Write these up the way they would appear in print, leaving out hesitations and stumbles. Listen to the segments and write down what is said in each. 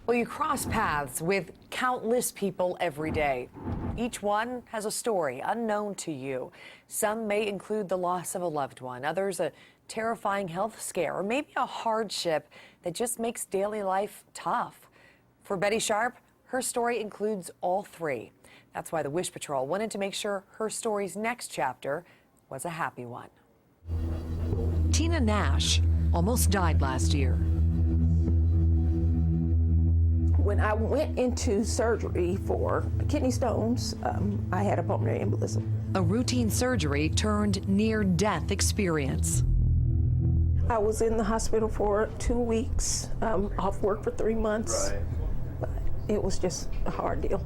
Well, you cross paths with countless people every day. Each one has a story unknown to you. Some may include the loss of a loved one, others a terrifying health scare, or maybe a hardship that just makes daily life tough. For Betty Sharp, her story includes all three. That's why the Wish Patrol wanted to make sure her story's next chapter was a happy one. Tina Nash almost died last year. When I went into surgery for kidney stones, I had a pulmonary embolism. A routine surgery turned near-death experience. I was in the hospital for 2 weeks, off work for 3 months. Right. But it was just a hard deal.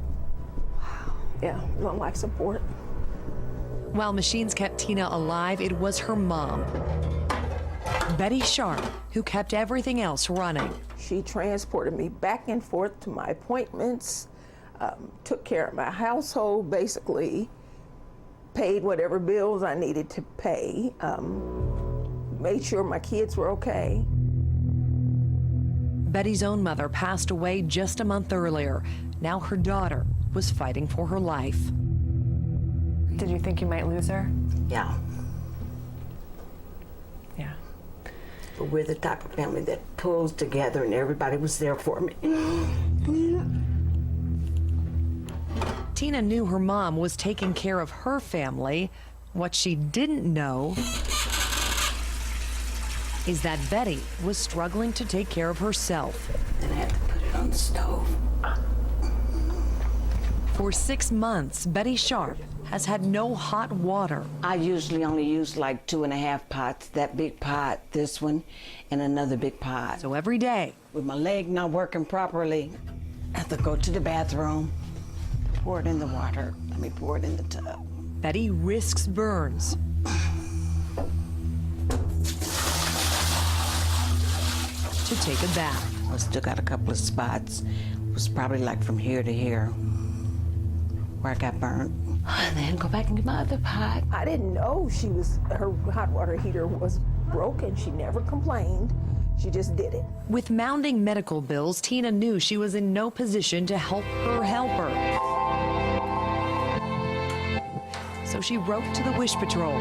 Wow. Yeah, on life support. While machines kept Tina alive, it was her mom, Betty Sharp, who kept everything else running. She transported me back and forth to my appointments, took care of my household, basically paid whatever bills I needed to pay, made sure my kids were okay. Betty's own mother passed away just a month earlier. Now her daughter was fighting for her life. Did you think you might lose her? Yeah. Yeah. But we're the type of family that pulls together, and everybody was there for me. Tina knew her mom was taking care of her family. What she didn't know is that Betty was struggling to take care of herself. And I had to put it on the stove. For 6 months, Betty Sharp has had no hot water. I usually only use like 2.5 pots, that big pot, this one, and another big pot. So every day, With my leg not working properly, I have to go to the bathroom, pour it in the water, pour it in the tub. Betty risks burns. To take a bath. I still got a couple of spots. It was probably like from here to here where I got burnt. And then go back and get my other pot. I didn't know her hot water heater was broken. She never complained. She just did it. With mounting medical bills, Tina knew she was in no position to help her helper. So she wrote to the Wish Patrol.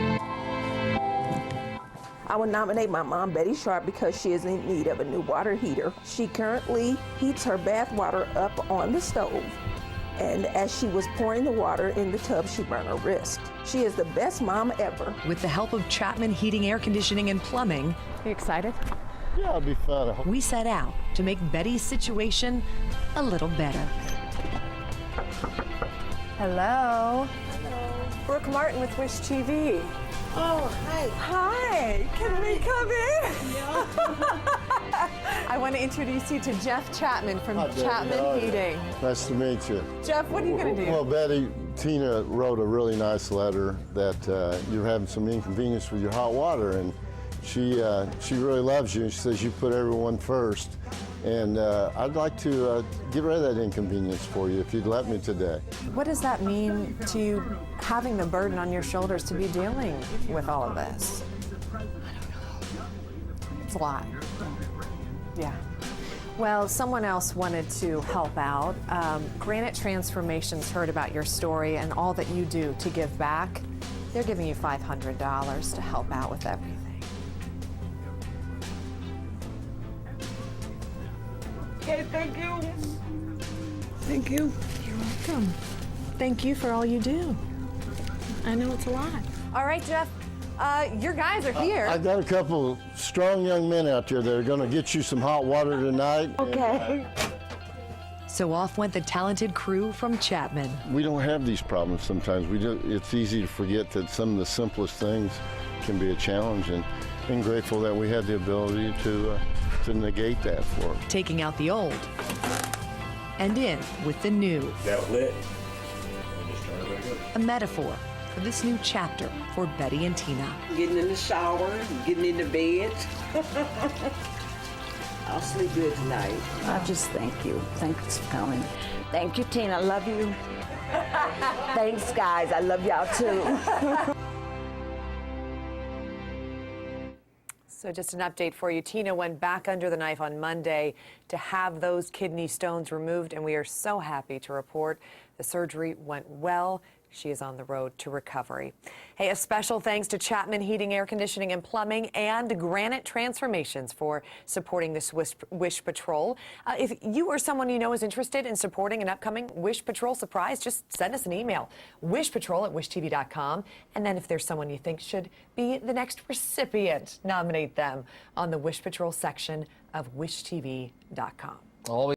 I would nominate my mom, Betty Sharp, because she is in need of a new water heater. She currently heats her bath water up on the stove. And as she was pouring the water in the tub, she burned her wrist. She is the best mom ever. With the help of Chapman Heating, Air Conditioning, and Plumbing, You excited? Yeah, it'll be fun. we set out to make Betty's situation a little better. Hello. Brooke Martin with Wish TV. Oh, hi. Hi, can we come in? I want to introduce you to Jeff Chapman from Hi, Betty. Chapman How are you? Heating. Nice to meet you. Jeff, what are you going to do? Well, Betty, Tina wrote a really nice letter that you're having some inconvenience with your hot water, and she really loves you, and she says you put everyone first. And I'd like to get rid of that inconvenience for you if you'd let me today. What does that mean to you, having the burden on your shoulders to be dealing with all of this? I don't know. It's a lot. Yeah. Well, someone else wanted to help out. Granite Transformations heard about your story and all that you do to give back. They're giving you $500 to help out with everything. Okay, thank you. Thank you. You're welcome. Thank you for all you do. I know it's a lot. All right, Jeff, your guys are here. I've got a couple strong young men out there that are going to get you some hot water tonight. Okay. So off went the talented crew from Chapman. We don't have these problems sometimes. It's easy to forget that some of the simplest things can be a challenge, and I'm grateful that we had the ability to negate that for them. Taking out the old and in with the new. That lit. And just turn it back up. A metaphor for this new chapter for Betty and Tina. Getting in the shower, getting into bed. I'll sleep good tonight. I just thank you. Thanks for coming. Thank you, Tina. I love you. Thanks, guys. I love y'all too. So just an update for you. Tina went back under the knife on Monday to have those kidney stones removed, and we are so happy to report the surgery went well. She is on the road to recovery. Hey, a special thanks to Chapman Heating, Air Conditioning, and Plumbing and Granite Transformations for supporting this Wish Patrol. If you or someone you know is interested in supporting an upcoming Wish Patrol surprise, just send us an email, wishpatrol@wishtv.com. And then if there's someone you think should be the next recipient, nominate them on the Wish Patrol section of wishtv.com. Always